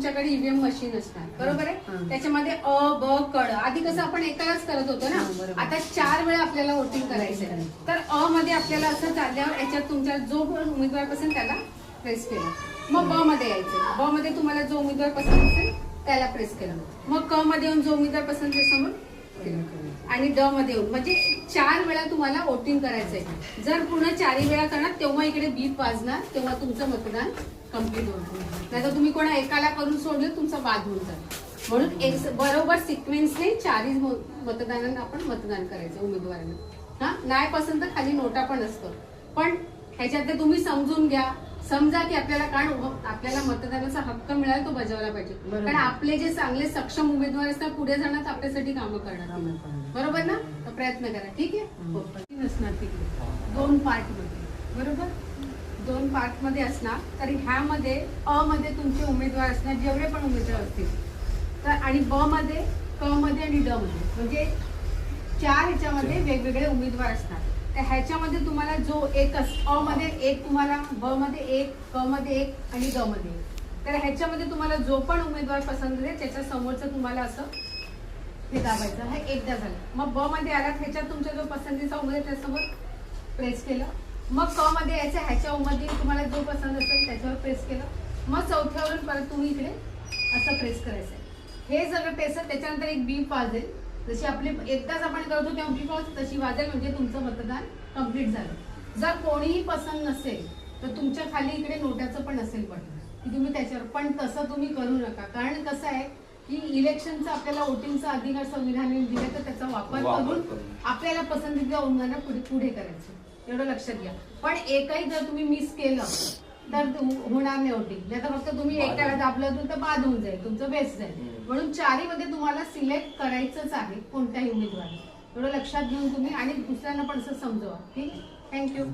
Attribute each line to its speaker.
Speaker 1: तुमच्याकडे EVM machine असणार, बरोबर आहे. त्याच्यामध्ये अ ब कड आधी कसं आपण एकालाच करत होतो ना, आता 4 वेळा आपल्याला वोटिंग करायचंय. तर अ मध्ये आपल्याला असं चालल्यावर याच्यात तुमच्या जो उमेदवार पसंत त्याला प्रेस केलं. मग ब मध्ये यायचं, ब मध्ये तुम्हाला जो उमेदवार पसंत असेल त्याला प्रेस केलं. मग क मध्ये येऊन जो उमेदवार पसंत आहे समोर आणि ड मध्ये येऊन, म्हणजे 4 वेळा तुम्हाला वोटिंग करायचंय. जर पूर्ण 4 वेळा करणार तेव्हा इकडे बीप वाजणार, तेव्हा तुमचं मतदान कम्प्लीट होईल. नाही तर तुम्ही कोणा एकाला करून सोडलं तुमचा बाद होऊन जाईल. म्हणून एक बरोबर सिक्वेन्सने 4 मतदारांना आपण मतदान करायचं उमेदवारांना. हा नाही पसंत खाली नोटा पण असतं, पण ह्याच्यात तुम्ही समजून घ्या. समजा की आपल्याला कारण आपल्याला मतदानाचा हक्क मिळाला तो बजावला पाहिजे. कारण आपले जे चांगले सक्षम उमेदवार असतात पुढे जाणार आपल्यासाठी कामं करणार, बरोबर ना. तर प्रयत्न करा, ठीक आहे. नसणार तिकडे 2 पार्ट मध्ये, बरोबर 2 पार्ट मध्ये असणार. तर ह्यामध्ये अ मध्ये तुमचे उमेदवार असणार जेवढे पण उमेदवार असतील, तर आणि ब मध्ये क मध्ये आणि ड मध्ये, म्हणजे 4 ह्याच्यामध्ये वेगवेगळे उमेदवार असणार. तर ह्याच्यामध्ये तुम्हाला जो एक अ मध्ये 1 तुम्हाला, ब मध्ये 1, क मध्ये 1 आणि ड मध्ये 1. तर ह्याच्यामध्ये तुम्हाला जो पण उमेदवार पसंत आहे त्याच्या समोरचं तुम्हाला असं हे दाबायचं. हे एकदा झालं. मग ब मध्ये आलात, ह्याच्यात तुमचा जो पसंतीचा उमेदवार त्यासमोर प्रेस केलं. मग क मध्ये यायचं, ह्याच्यामध्ये तुम्हाला जो पसंत असेल त्याच्यावर प्रेस केलं. मग चौथ्यावरून परत तुम्ही इकडे असं प्रेस करायचं. हे सगळं प्रेस, त्याच्यानंतर एक बीप वाजेल. जशी आपली एकदाच आपण करतो तेव्हा बीप वाजते तशी वाजेल, म्हणजे तुमचं मतदान कम्प्लीट झालं. जर कोणीही पसंत नसेल तर तुमच्या खाली इकडे नोट्याचं पण असेल बटन की तुम्ही त्याच्यावर, पण तसं तुम्ही करू नका. कारण कसं आहे की इलेक्शनचा आपल्याला वोटिंगचा अधिकार संविधानाने दिला, तर त्याचा वापर करून आपल्याला पसंतीच्या उमेदवारांना पुढे करायचं, एवढं लक्षात घ्या. पण एकही जर तुम्ही मिस केलं तर होणार नाही वोटिंग. नाही तर फक्त तुम्ही एकाला दाबलं तर बाद होऊन जाईल, तुमचं बेस्ट जाईल. म्हणून 4 मध्ये तुम्हाला सिलेक्ट करायचंच आहे कोणत्याही उमेदवार, एवढं लक्षात घेऊन तुम्ही आणि दुसऱ्यांना पण असं समजवा. ठीक, थँक्यू.